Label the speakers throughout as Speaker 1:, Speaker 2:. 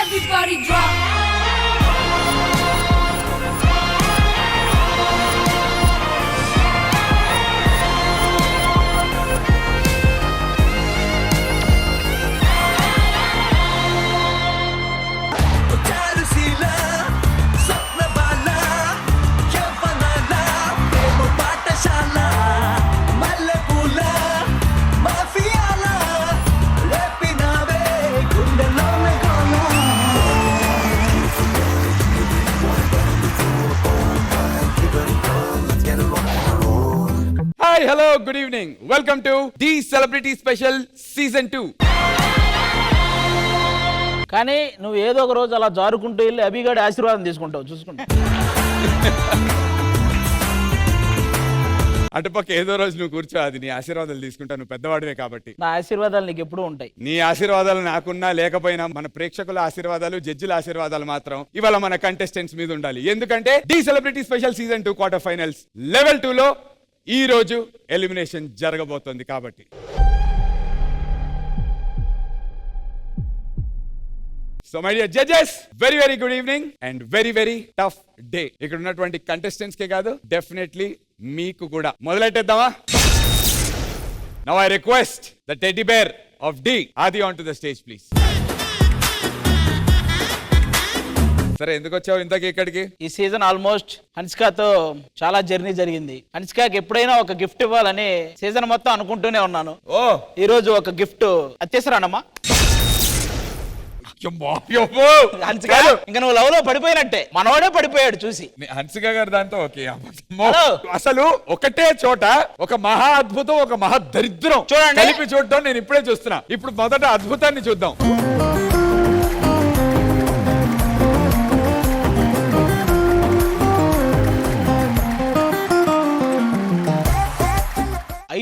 Speaker 1: Everybody drop.
Speaker 2: Hi, hello, good evening. Welcome to The Celebrity Special Season 2.
Speaker 3: కానీ నువ్వు ఏదో ఒక రోజు అలా జారుకుంటూ వెళ్ళి అభిగాడి ఆశీర్వాదం తీసుకుంటావు చూసుకుంటా.
Speaker 2: అటుపక్క ఏదో రోజు నువ్వు కూర్చో, అది నీ ఆశీర్వాదాలు తీసుకుంటా, నువ్వు పెద్దవాడివే కాబట్టి.
Speaker 3: నా ఆశీర్వాదాలు నీకు ఎప్పుడూ ఉంటాయి.
Speaker 2: నీ ఆశీర్వాదాలు నాకున్నా లేకపోయినా మన ప్రేక్షకుల ఆశీర్వాదాలు, జడ్జిల ఆశీర్వాదాలు మాత్రం ఇవాళ మన కంటెస్టెంట్స్ మీద ఉండాలి. ఎందుకంటే the celebrity special season 2 quarter finals level 2 లో ఈ రోజు ఎలిమినేషన్ జరగబోతోంది కాబట్టి. So my dear judges, very very good evening and very very tough day. ఇక్కడ ఉన్నటువంటి కంటెస్టెంట్స్ కే కాదు, డెఫినెట్లీ మీకు కూడా. మొదలెట్టేద్దామా? Now I request the teddy bear of the Aadi on to the stage please. సరే, ఎందుకు వచ్చావు ఇంతకీ ఇక్కడికి?
Speaker 3: ఈ సీజన్ ఆల్మోస్ట్ హన్సికాతో చాలా జర్నీ జరిగింది. హన్సికాకి ఎప్పుడైనా ఒక గిఫ్ట్ ఇవ్వాలని సీజన్ మొత్తం అనుకుంటూనే ఉన్నాను. ఈ రోజు ఒక గిఫ్ట్ అత్యసరానమ్మా. హన్సిక, ఇంకా నువ్వు లవ్ లో పడిపోయినట్టే. మనవాడే పడిపోయాడు చూసి.
Speaker 2: హన్సిక గారు దాంతో ఓకే. అసలు ఒకటే చోట ఒక మహా అద్భుతం, ఒక మహా దరిద్రం
Speaker 3: చూడండి
Speaker 2: కలిపి చూడటం నేను ఇప్పుడే చూస్తున్నా. ఇప్పుడు మొదట అద్భుతాన్ని చూద్దాం.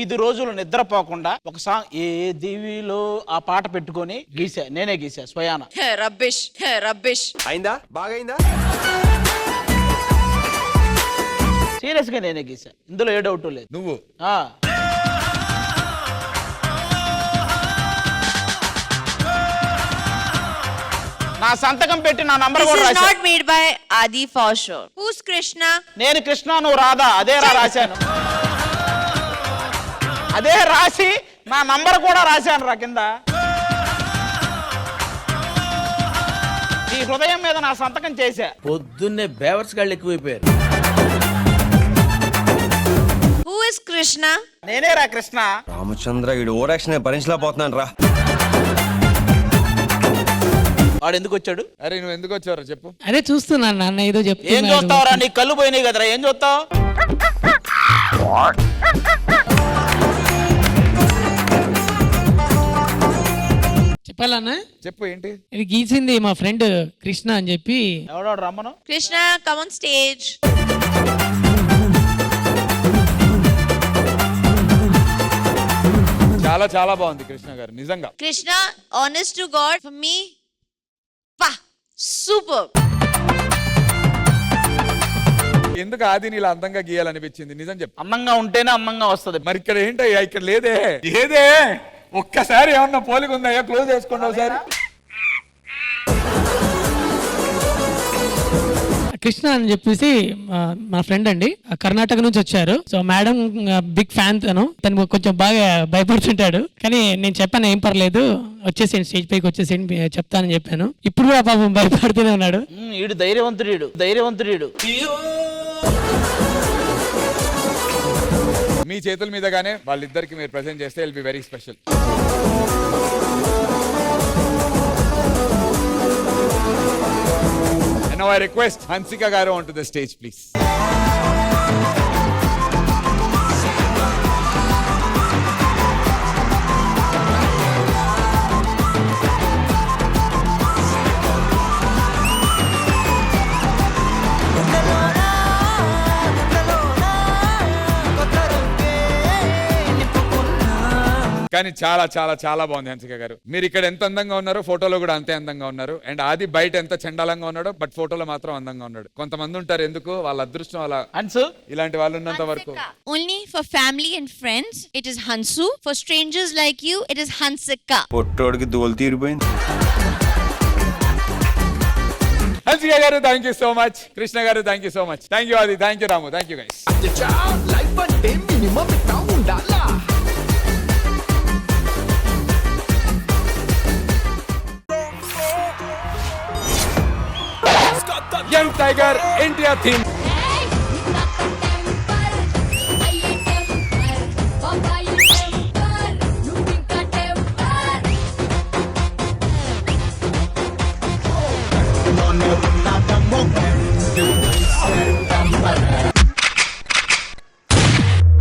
Speaker 3: ఐదు రోజులు నిద్రపోకుండా ఒక సాంగ్ ఏ దివిలో ఆ పాట పెట్టుకొని గీసా. నేనే గీసా స్వయాన.
Speaker 1: Rubbish rubbish.
Speaker 4: అయిందా? బాగైందా?
Speaker 3: సీరియస్ గా నేనే గీసా. ఇందులో ఏ డౌట్ లేదు.
Speaker 2: నువ్వు
Speaker 3: నా సంతకం పెట్టి నా నంబర్ కూడా రాశా.
Speaker 1: Not made by Adi for sure. Who's Krishna?
Speaker 3: నేను కృష్ణ, నువ్వు రాధా. అదే రాశాను. అదే రాసి నా నంబర్ కూడా రాశాను రా కింద. ఈ హృదయం మీద నా సంతకం చేశా.
Speaker 5: పొద్దున్నే బేవర్స్ గాళ్ళు ఎక్కువైపోయారు.
Speaker 1: Who is Krishna?
Speaker 3: నేనే రా కృష్ణ.
Speaker 4: రామచంద్ర, ఈడు ఓరాక్షన్ భరించలేకపోతున్నాను రా.
Speaker 3: వాడు ఎందుకు వచ్చాడు?
Speaker 2: అరే నువ్వు ఎందుకు వచ్చావు చెప్పు.
Speaker 6: అదే చూస్తున్నాను నాన్న, ఏదో చెప్తా.
Speaker 3: ఏం చూస్తావురా? నీ కళ్ళు పోయినాయి కదరా, ఏం చూస్తావు?
Speaker 6: చెప్పాలన్నా?
Speaker 2: చెప్పు ఏంటి?
Speaker 6: ఇది గీసింది మా ఫ్రెండ్ కృష్ణ అని చెప్పి.
Speaker 3: ఎవడో రమ్మను.
Speaker 1: Krishna, come on stage.
Speaker 2: చాలా చాలా బాగుంది కృష్ణ గారు, నిజంగా.
Speaker 1: Krishna, honest to God, for me, super.
Speaker 2: ఎందుకు ఆది నీలా అందంగా గీయాలనిపించింది? నిజం చెప్పు.
Speaker 3: అందంగా ఉంటేనే అందంగా వస్తుంది.
Speaker 2: మరి ఇక్కడ ఏంటయ్యా? ఇక్కడ లేదే. ఏదే? ఒక్కసారి ఏమన్నా పోలిక ఉందయ్యా? క్లోజ్ చేసుకోండి ఒకసారి.
Speaker 6: కృష్ణ అని చెప్పేసి మా ఫ్రెండ్ అండి, కర్ణాటక నుంచి వచ్చారు. So madam big fan. తను కొంచెం బాగా భయపడుతుంటాడు, కానీ నేను చెప్పాను ఏం పర్లేదు, వచ్చేసేయండి స్టేజ్ పైకి వచ్చేసేయండి చెప్తానని చెప్పాను. ఇప్పుడు కూడా పాపం భయపడుతూనే ఉన్నాడు.
Speaker 3: ఈడు ధైర్యవంతుడు.
Speaker 2: మీ చేతుల మీదగానే వాళ్ళిద్దరికి మీరు ప్రెజెంట్ చేస్తే will be very special. And now I request Hansika garu onto the stage please. కానీ చాలా చాలా చాలా బాగుంది హన్సిక గారు. మీరు ఇక్కడ ఎంత అందంగా ఉన్నారో ఫోటోలో కూడా అంతే అందంగా ఉన్నారు. అండ్ ఆది బయట ఎంత చండాలంగా ఉన్నాడో బట్ ఫోటోలో మాత్రం అందంగా ఉన్నాడు. కొంతమంది ఉంటారు, ఎందుకు వాళ్ళ అదృష్టం అలా.
Speaker 3: హన్సు,
Speaker 2: ఇలాంటి వాళ్ళు ఉన్నంత వరకు.
Speaker 1: Only for family and friends it is Hansu. For strangers like you it is Hansika.
Speaker 4: పొట్టోడికి దోలు తీరిపోయింది.
Speaker 2: హన్సిక గారు thank you so much, Krishna గారు thank you so much, thank you Aadi, thank you Ramu, thank you guys. Young tiger India theme.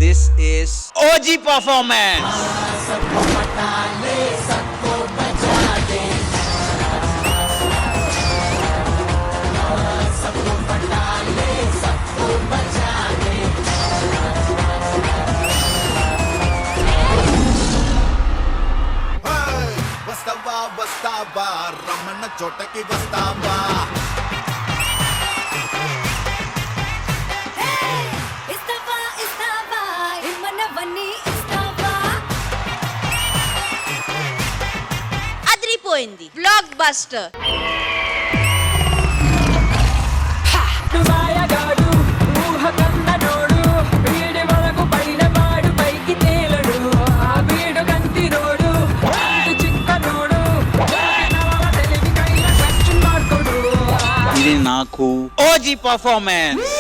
Speaker 5: This is OG performance.
Speaker 7: వస్తావా వస్తావా రమణ చోటకి వస్తావా
Speaker 8: ఇస్తావా ఇస్తావా ఇమ్మన్నవన్నీ ఇస్తావా
Speaker 1: అదిరిపోయింది, బ్లాక్ బస్టర్.
Speaker 5: ఇది నాకు OG performance.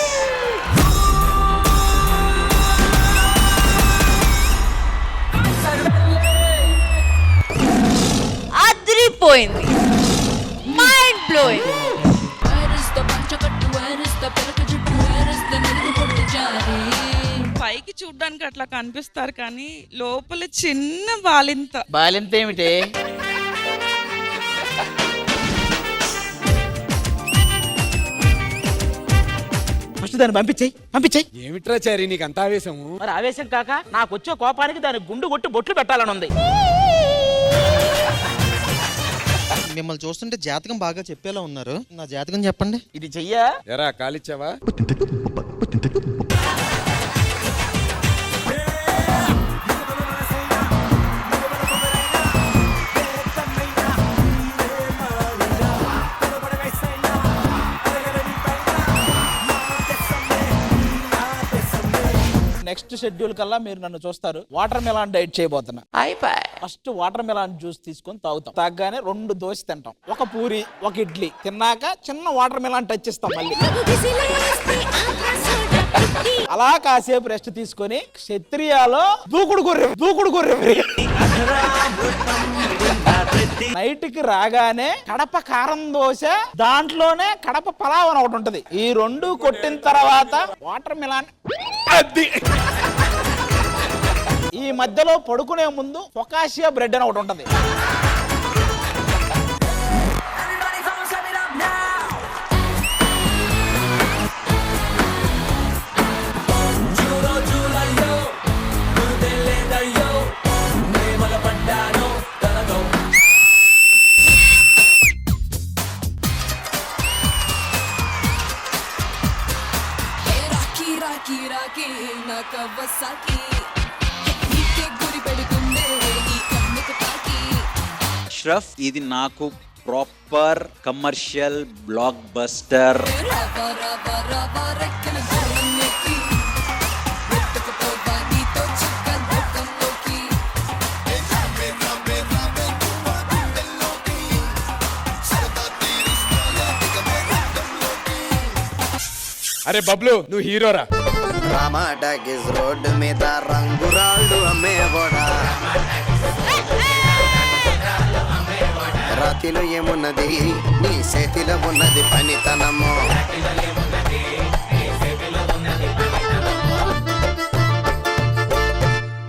Speaker 1: అదిరిపోయింది, మైండ్ బ్లోయింగ్.
Speaker 9: పైకి చూడ్డానికి అట్లా కనిపిస్తారు కానీ లోపల చిన్న బాలింత.
Speaker 3: బాలింత ఏమిటి? ఫస్ట్ దాన్ని పంపించేయి.
Speaker 2: ఏమిట్రా చారి నీకు అంత ఆవేశము?
Speaker 3: మరి ఆవేశం కాక నాకు వచ్చే కోపానికి దాని గుండు కొట్టి బొట్లు పెట్టాలని ఉంది.
Speaker 10: మిమ్మల్ని చూస్తుంటే జాతకం బాగా చెప్పేలా ఉన్నారు. నా జాతకం చెప్పండి.
Speaker 3: ఇది చెయ్యా?
Speaker 2: ఎరా కాలిచ్చావా?
Speaker 3: నెక్స్ట్ షెడ్యూల్ కల్లా మీరు నన్ను చూస్తారు. వాటర్ మెలాన్ డైట్ చేయబోతున్నా. ఫస్ట్ వాటర్ మెలాన్ జ్యూస్ తీసుకొని తాగుతాం. తాగగానే 2 దోశ తింటాం, 1 పూరి 1 ఇడ్లీ తిన్నాక చిన్న వాటర్ మెలాన్ టచ్ ఇస్తాం మళ్ళీ. అలా కాసేపు రెస్ట్ తీసుకొని క్షత్రియాలో దూకుడు గొర్రె నైట్ కి రాగానే కడప కారం దోశ, దాంట్లోనే కడప పలావ్ అని ఒకటి ఉంటది. ఈ 2 కొట్టిన తర్వాత వాటర్ మిలాన్. ఈ మధ్యలో పడుకునే ముందు ఫొకాషియా బ్రెడ్ అని ఒకటి ఉంటది.
Speaker 5: అష్రఫ్, ఇది నాకు ప్రాపర్ కమర్షియల్ బ్లాక్ బస్టర్.
Speaker 2: అరే బబ్లు, నువ్వు హీరోరా.
Speaker 7: రామాటాకిస్ రోడ్డు మీద రంగురాళ్ళు అమ్మేవాడా రాతిలో ఏమున్నది నీ చేతిలో ఉన్నది పనితనం